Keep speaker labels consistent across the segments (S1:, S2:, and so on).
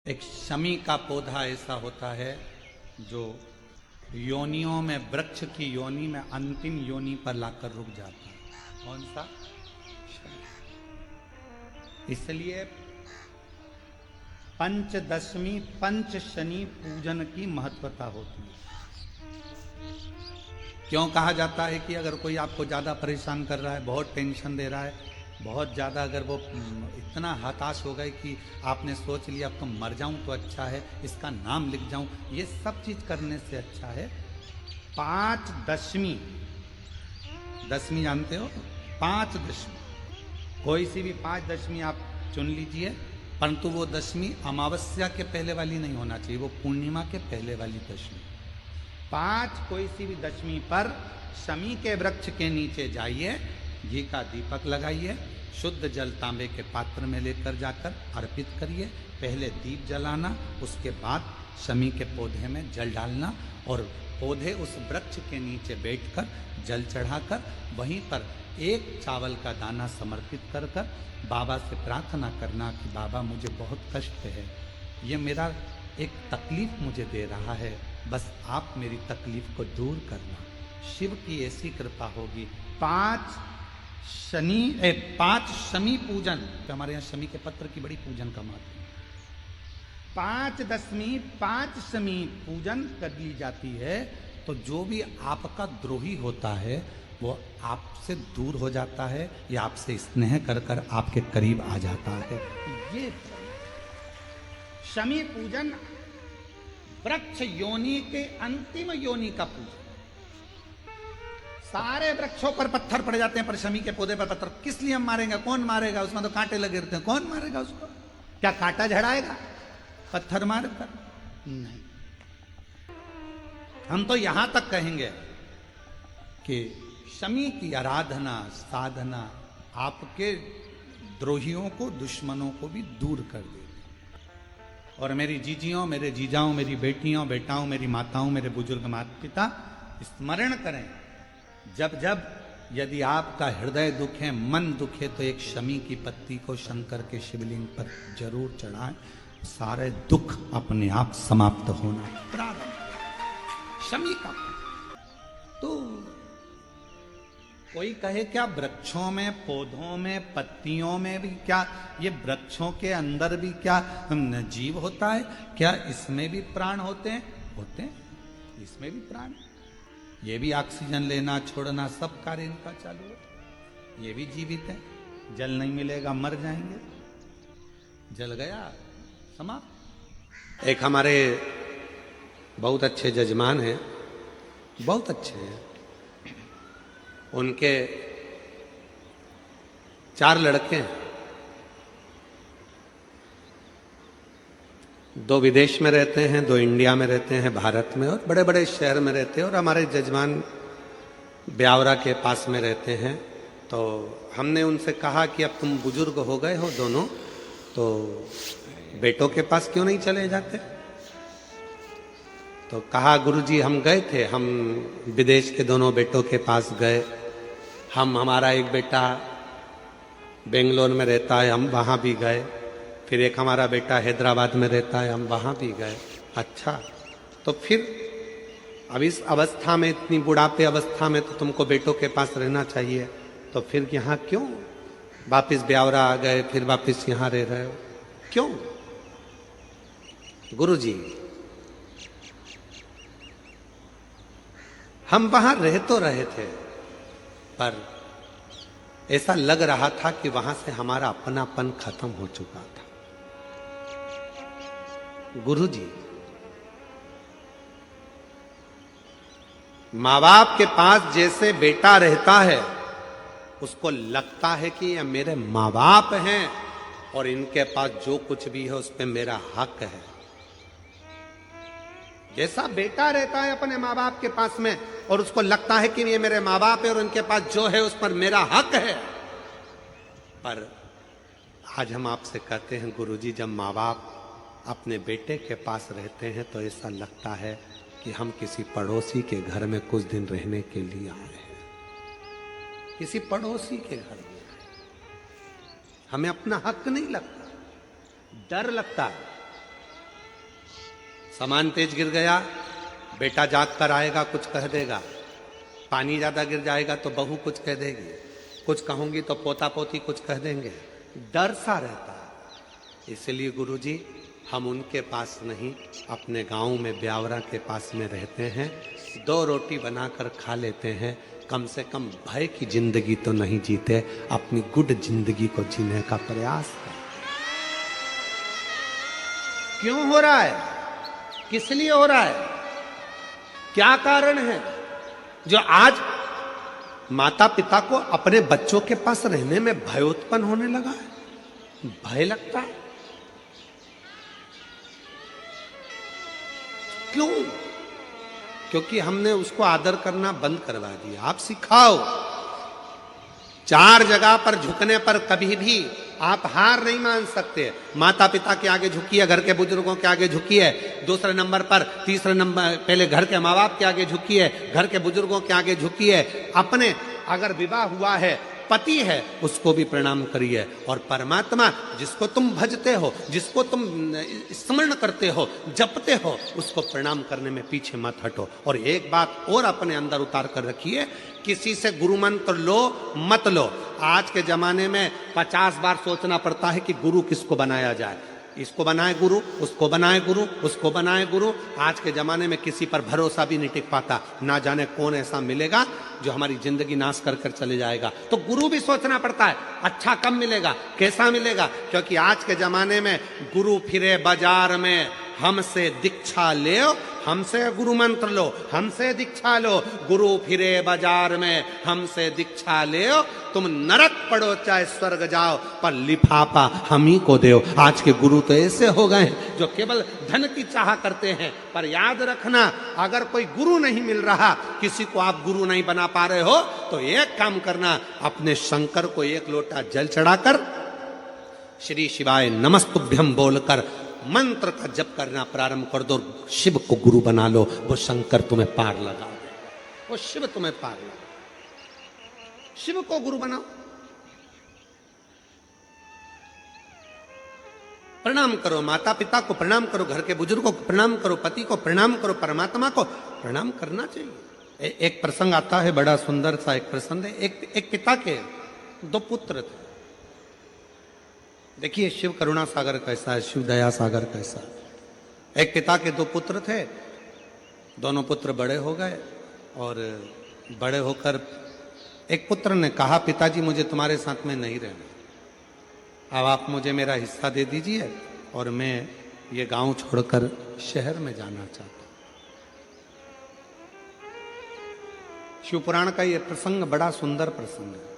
S1: एक शमी का पौधा ऐसा होता है जो योनियों में, वृक्ष की योनि में अंतिम योनि पर लाकर रुक जाता है। कौन सा? शनि। इसलिए पंचदशमी पंच शनि पूजन की महत्वता होती है। क्यों कहा जाता है कि अगर कोई आपको ज्यादा परेशान कर रहा है, बहुत टेंशन दे रहा है, बहुत ज़्यादा अगर वो इतना हताश हो गए कि आपने सोच लिया अब तो मर जाऊं तो अच्छा है, इसका नाम लिख जाऊं, ये सब चीज करने से अच्छा है पांच दशमी। दशमी जानते हो? पांच दशमी, कोई सी भी पांच दशमी आप चुन लीजिए, परंतु वो दशमी अमावस्या के पहले वाली नहीं होना चाहिए, वो पूर्णिमा के पहले वाली दशमी। पांच कोई सी भी दशमी पर शमी के वृक्ष के नीचे जाइए, घी का दीपक लगाइए, शुद्ध जल तांबे के पात्र में लेकर जाकर अर्पित करिए। पहले दीप जलाना, उसके बाद शमी के पौधे में जल डालना और पौधे उस वृक्ष के नीचे बैठकर जल चढ़ाकर वहीं पर एक चावल का दाना समर्पित कर कर बाबा से प्रार्थना करना कि बाबा मुझे बहुत कष्ट है, ये मेरा एक तकलीफ मुझे दे रहा है, बस आप मेरी तकलीफ को दूर करना। शिव की ऐसी कृपा होगी। पांच शमी पूजन, तो हमारे यहाँ शमी के पत्र की बड़ी पूजन का महत्व है। पांच दशमी पांच शमी पूजन कर ली जाती है तो जो भी आपका द्रोही होता है वो आपसे दूर हो जाता है या आपसे स्नेह कर कर आपके करीब आ जाता है। ये शमी पूजन वृक्ष योनि के अंतिम योनि का पूजन। सारे वृक्षों पर पत्थर पड़ जाते हैं पर शमी के पौधे पर पत्थर किस लिए हम मारेंगे? कौन मारेगा? उसमें तो कांटे लगे रहते हैं, कौन मारेगा उसको? क्या कांटा झड़ाएगा पत्थर मारकर? नहीं। हम तो यहां तक कहेंगे कि शमी की आराधना साधना आपके द्रोहियों को, दुश्मनों को भी दूर कर देगी। और मेरी जीजियों, मेरे जीजाओं, मेरी बेटियों, बेटाओं, मेरी माताओं, मेरे बुजुर्ग माता पिता स्मरण करें, जब जब यदि आपका हृदय दुखे, मन दुखे, तो एक शमी की पत्ती को शंकर के शिवलिंग पर जरूर चढ़ाएं, सारे दुख अपने आप समाप्त होना प्रारंभ। शमी का तो कोई कहे क्या वृक्षों में, पौधों में, पत्तियों में भी क्या, ये वृक्षों के अंदर भी क्या जीव होता है? क्या इसमें भी प्राण होते हैं? होते हैं, इसमें भी प्राण, ये भी ऑक्सीजन लेना छोड़ना सब कार्य इनका चालू है, ये भी जीवित है। जल नहीं मिलेगा मर जाएंगे, जल गया समाप्त। एक हमारे बहुत अच्छे जजमान हैं, बहुत अच्छे हैं, उनके 4 लड़के हैं, 2 विदेश में रहते हैं, 2 इंडिया में रहते हैं, भारत में, और बड़े बड़े शहर में रहते हैं। और हमारे जजमान ब्यावरा के पास में रहते हैं। तो हमने उनसे कहा कि अब तुम बुजुर्ग हो गए हो दोनों, तो बेटों के पास क्यों नहीं चले जाते? तो कहा गुरुजी हम गए थे, हम विदेश के दोनों बेटों के पास गए। हमारा एक बेटा बेंगलोर में रहता है, हम वहाँ भी गए। फिर एक हमारा बेटा हैदराबाद में रहता है, हम वहाँ भी गए। अच्छा, तो फिर अब इस अवस्था में, इतनी बुढ़ापे अवस्था में तो तुमको बेटों के पास रहना चाहिए, तो फिर यहाँ क्यों वापिस ब्यावरा आ गए, फिर वापिस यहाँ रह रहे हो क्यों? गुरुजी हम वहां रह तो रहे थे, पर ऐसा लग रहा था कि वहां से हमारा अपनापन खत्म हो चुका था। गुरुजी, माँ बाप के पास जैसे बेटा रहता है उसको लगता है कि ये मेरे माँ बाप हैं और इनके पास जो कुछ भी है उस पर मेरा हक है। जैसा बेटा रहता है अपने माँ बाप के पास में और उसको लगता है कि ये मेरे माँ बाप है और उनके पास जो है उस पर मेरा हक है, पर आज हम आपसे कहते हैं गुरुजी, जब माँ बाप अपने बेटे के पास रहते हैं तो ऐसा लगता है कि हम किसी पड़ोसी के घर में कुछ दिन रहने के लिए आए हैं, किसी पड़ोसी के घर में। हमें अपना हक नहीं लगता, डर लगता है। सामान तेज गिर गया, बेटा जाग कर आएगा कुछ कह देगा, पानी ज्यादा गिर जाएगा तो बहू कुछ कह देगी, कुछ कहूंगी तो पोता पोती कुछ कह देंगे, डर सा रहता है। इसलिए गुरुजी हम उनके पास नहीं, अपने गांव में ब्यावरा के पास में रहते हैं, 2 रोटी बनाकर खा लेते हैं, कम से कम भय की जिंदगी तो नहीं जीते, अपनी गुड जिंदगी को जीने का प्रयास करते। क्यों हो रहा है, किस लिए हो रहा है, क्या कारण है जो आज माता पिता को अपने बच्चों के पास रहने में भय उत्पन्न होने लगा है? भय लगता है क्यों? क्योंकि हमने उसको आदर करना बंद करवा दिया। आप सिखाओ, 4 जगह पर झुकने पर कभी भी आप हार नहीं मान सकते। माता पिता के आगे झुकिए, घर के बुजुर्गों के आगे झुकिए, दूसरे नंबर पर, तीसरे नंबर पहले घर के माँ बाप के आगे झुकिए, घर के बुजुर्गों के आगे झुकिए, अपने अगर विवाह हुआ है, पति है, उसको भी प्रणाम करिए, और परमात्मा जिसको तुम भजते हो, जिसको तुम स्मरण करते हो, जपते हो, उसको प्रणाम करने में पीछे मत हटो। और एक बात और अपने अंदर उतार कर रखिए, किसी से गुरु मंत्र लो मत लो। आज के जमाने में 50 बार सोचना पड़ता है कि गुरु किसको बनाया जाए, इसको बनाए गुरु, उसको बनाए गुरु, उसको बनाए गुरु। आज के जमाने में किसी पर भरोसा भी नहीं टिक पाता, ना जाने कौन ऐसा मिलेगा जो हमारी जिंदगी नाश कर कर चले जाएगा। तो गुरु भी सोचना पड़ता है, अच्छा कब मिलेगा, कैसा मिलेगा, क्योंकि आज के जमाने में गुरु फिरे बाजार में, हमसे दीक्षा ले, हमसे गुरु मंत्र लो, हमसे दीक्षा लो, गुरु फिरे बाजार में, हमसे दीक्षा ले, तुम नरक पड़ो चाहे स्वर्ग जाओ, पर लिफाफा हम ही को दो। आज के गुरु तो ऐसे हो गए हैं जो केवल धन की चाह करते हैं। पर याद रखना, अगर कोई गुरु नहीं मिल रहा, किसी को आप गुरु नहीं बना पा रहे हो, तो एक काम करना, अपने शंकर को 1 लोटा जल चढ़ाकर श्री शिवाय नमस्तुभ्यम बोलकर मंत्र का जप करना प्रारंभ कर दो। शिव को गुरु बना लो, वो शंकर तुम्हें पार लगा देगा, वो शिव तुम्हें पार लगा। शिव को गुरु बनाओ, प्रणाम करो, माता पिता को प्रणाम करो, घर के बुजुर्गों को प्रणाम करो, पति को प्रणाम करो, परमात्मा को प्रणाम करना चाहिए। एक प्रसंग आता है, बड़ा सुंदर सा एक प्रसंग है। एक पिता के 2 पुत्र थे। देखिए शिव करुणा सागर कैसा है, शिव दया सागर कैसा है। एक पिता के 2 पुत्र थे, दोनों पुत्र बड़े हो गए, और बड़े होकर एक पुत्र ने कहा, पिताजी मुझे तुम्हारे साथ में नहीं रहना, अब आप मुझे मेरा हिस्सा दे दीजिए और मैं ये गांव छोड़कर शहर में जाना चाहता हूं। शिव पुराण का ये प्रसंग बड़ा सुंदर प्रसंग है।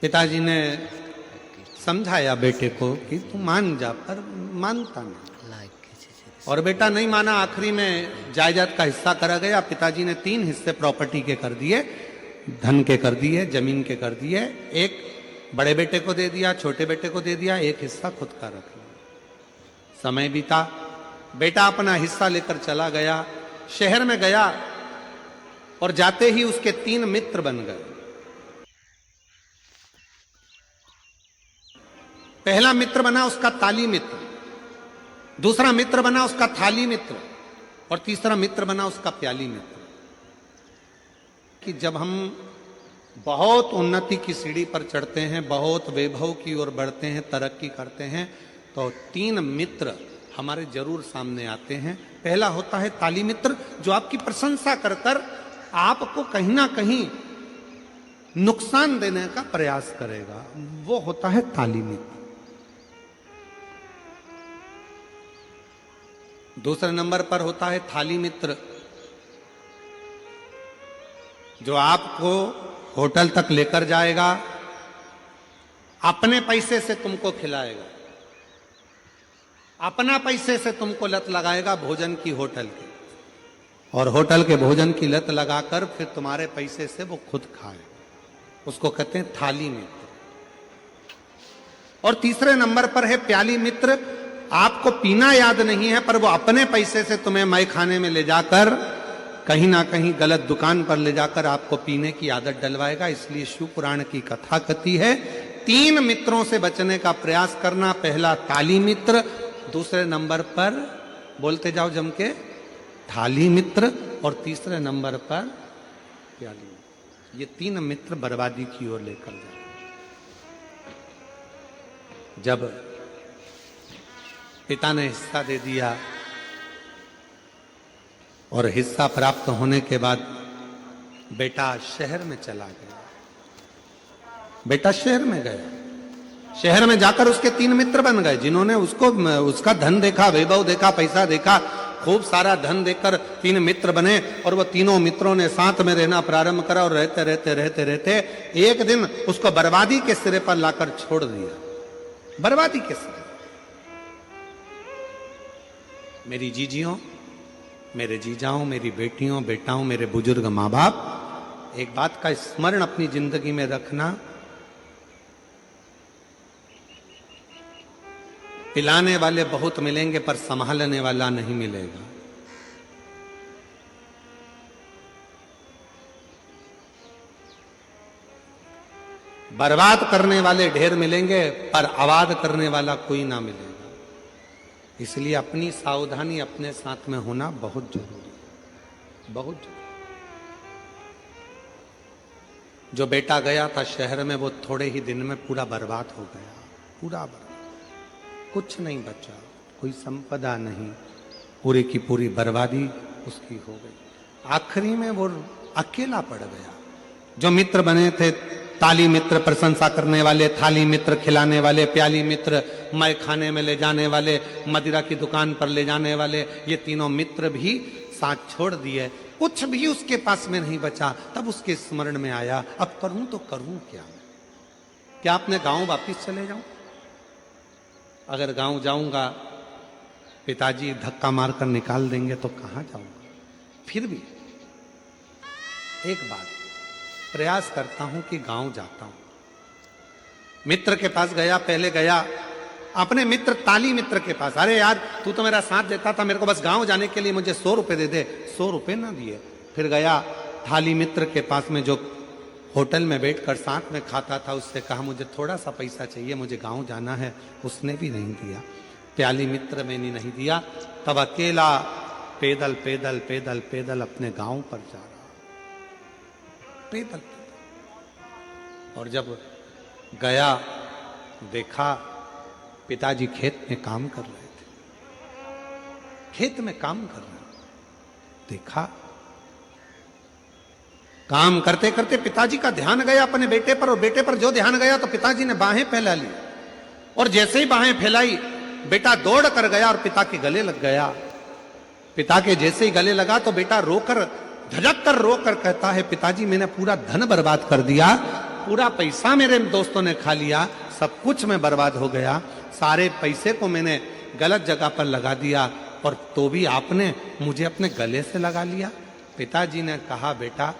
S1: पिताजी ने समझाया बेटे को कि तू मान जा, पर मानता नहीं, और बेटा नहीं माना। आखिरी में जायदाद का हिस्सा करा गया। पिताजी ने 3 हिस्से प्रॉपर्टी के कर दिए, धन के कर दिए, जमीन के कर दिए। एक बड़े बेटे को दे दिया, छोटे बेटे को दे दिया, एक हिस्सा खुद का रख लिया। समय बीता, बेटा अपना हिस्सा लेकर चला गया, शहर में गया, और जाते ही उसके 3 मित्र बन गए। पहला मित्र बना उसका ताली मित्र, दूसरा मित्र बना उसका थाली मित्र, और तीसरा मित्र बना उसका प्याली मित्र। कि जब हम बहुत उन्नति की सीढ़ी पर चढ़ते हैं, बहुत वैभव की ओर बढ़ते हैं, तरक्की करते हैं, तो 3 मित्र हमारे जरूर सामने आते हैं। पहला होता है ताली मित्र, जो आपकी प्रशंसा कर कर आपको कहीं ना कहीं नुकसान देने का प्रयास करेगा, वो होता है ताली मित्र। दूसरे नंबर पर होता है थाली मित्र, जो आपको होटल तक लेकर जाएगा, अपने पैसे से तुमको खिलाएगा, अपना पैसे से तुमको लत लगाएगा भोजन की होटल की, और होटल के भोजन की लत लगाकर फिर तुम्हारे पैसे से वो खुद खाए, उसको कहते हैं थाली मित्र। और तीसरे नंबर पर है प्याली मित्र, आपको पीना याद नहीं है, पर वो अपने पैसे से तुम्हें मय खाने में ले जाकर कहीं ना कहीं गलत दुकान पर ले जाकर आपको पीने की आदत डलवाएगा। इसलिए शिव पुराण की कथा कहती है 3 मित्रों से बचने का प्रयास करना। पहला ताली मित्र, दूसरे नंबर पर बोलते जाओ जम के थाली मित्र, और तीसरे नंबर पर प्याली मित्र। ये 3 मित्र बर्बादी की ओर लेकर जाते। जब पिता ने हिस्सा दे दिया और हिस्सा प्राप्त होने के बाद बेटा शहर में चला गया। बेटा शहर में गया, शहर में जाकर उसके 3 मित्र बन गए, जिन्होंने उसका धन देखा, वैभव देखा, पैसा देखा, खूब सारा धन देकर 3 मित्र बने। और वो तीनों मित्रों ने साथ में रहना प्रारंभ करा और रहते रहते रहते रहते एक दिन उसको बर्बादी के सिरे पर लाकर छोड़ दिया। बर्बादी के सिरे। मेरी जीजियों, मेरे जीजाओं, मेरी बेटियों, बेटाओं, मेरे बुजुर्ग माँ बाप, एक बात का स्मरण अपनी जिंदगी में रखना, पिलाने वाले बहुत मिलेंगे पर संभालने वाला नहीं मिलेगा। बर्बाद करने वाले ढेर मिलेंगे पर आबाद करने वाला कोई ना मिलेगा। इसलिए अपनी सावधानी अपने साथ में होना बहुत जरूरी है, बहुत जरूरी। जो बेटा गया था शहर में, वो थोड़े ही दिन में पूरा बर्बाद हो गया, पूरा बर्बाद, कुछ नहीं बचा, कोई संपदा नहीं, पूरी की पूरी बर्बादी उसकी हो गई। आखिरी में वो अकेला पड़ गया। जो मित्र बने थे, ताली मित्र प्रशंसा करने वाले, थाली मित्र खिलाने वाले, प्याली मित्र मैं खाने में ले जाने वाले, मदिरा की दुकान पर ले जाने वाले, ये तीनों मित्र भी साथ छोड़ दिए। कुछ भी उसके पास में नहीं बचा। तब उसके स्मरण में आया, अब करूं तो करूं क्या अपने गांव वापिस चले जाऊं? अगर गांव जाऊंगा पिताजी धक्का मारकर निकाल देंगे तो कहां जाऊंगा? फिर भी एक बात प्रयास करता हूं कि गांव जाता हूं। मित्र के पास गया, पहले गया अपने मित्र ताली मित्र के पास। अरे यार तू तो मेरा साथ देता था, मेरे को बस गांव जाने के लिए मुझे 100 रुपए दे दे। 100 रुपए ना दिए। फिर गया थाली मित्र के पास में, जो होटल में बैठकर साथ में खाता था, उससे कहा मुझे थोड़ा सा पैसा चाहिए, मुझे गांव जाना है। उसने भी नहीं दिया। प्याली मित्र में नहीं दिया। तब अकेला पैदल पैदल पैदल पैदल अपने गांव पर जा रहा, पैदल पैदल। और जब गया देखा पिताजी खेत में काम कर रहे थे, खेत में काम कर रहे। देखा काम करते करते पिताजी का ध्यान गया अपने बेटे पर, और बेटे पर जो ध्यान गया तो पिताजी ने बाहें फैला ली। और जैसे ही बाहें फैलाई बेटा दौड़ कर गया और पिता के गले लग गया। पिता के जैसे ही गले लगा तो बेटा रोकर, धड़क कर रोकर कहता है, पिताजी मैंने पूरा धन बर्बाद कर दिया, पूरा पैसा मेरे दोस्तों ने खा लिया, सब कुछ मैं बर्बाद हो गया, सारे पैसे को मैंने गलत जगह पर लगा दिया, और तो भी आपने मुझे अपने गले से लगा लिया। पिताजी ने कहा बेटा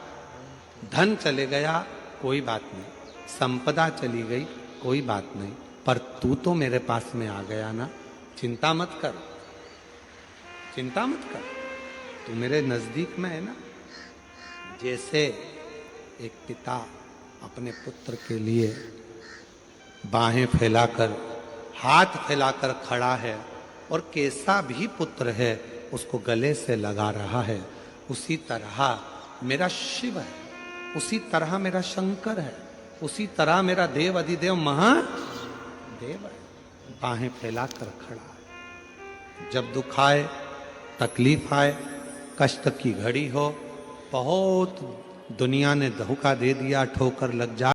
S1: धन चले गया कोई बात नहीं, संपदा चली गई कोई बात नहीं, पर तू तो मेरे पास में आ गया ना, चिंता मत कर, चिंता मत कर, तू मेरे नजदीक में है ना। जैसे एक पिता अपने पुत्र के लिए बाहें फैलाकर, हाथ फैलाकर खड़ा है, और कैसा भी पुत्र है उसको गले से लगा रहा है, उसी तरह मेरा शिव है, उसी तरह मेरा शंकर है, उसी तरह मेरा देव अधिदेव महादेव है, बाहें फैलाकर खड़ा है। जब दुख आए, तकलीफ आए, कष्ट की घड़ी हो, बहुत दुनिया ने धोखा दे दिया, ठोकर लग जाए,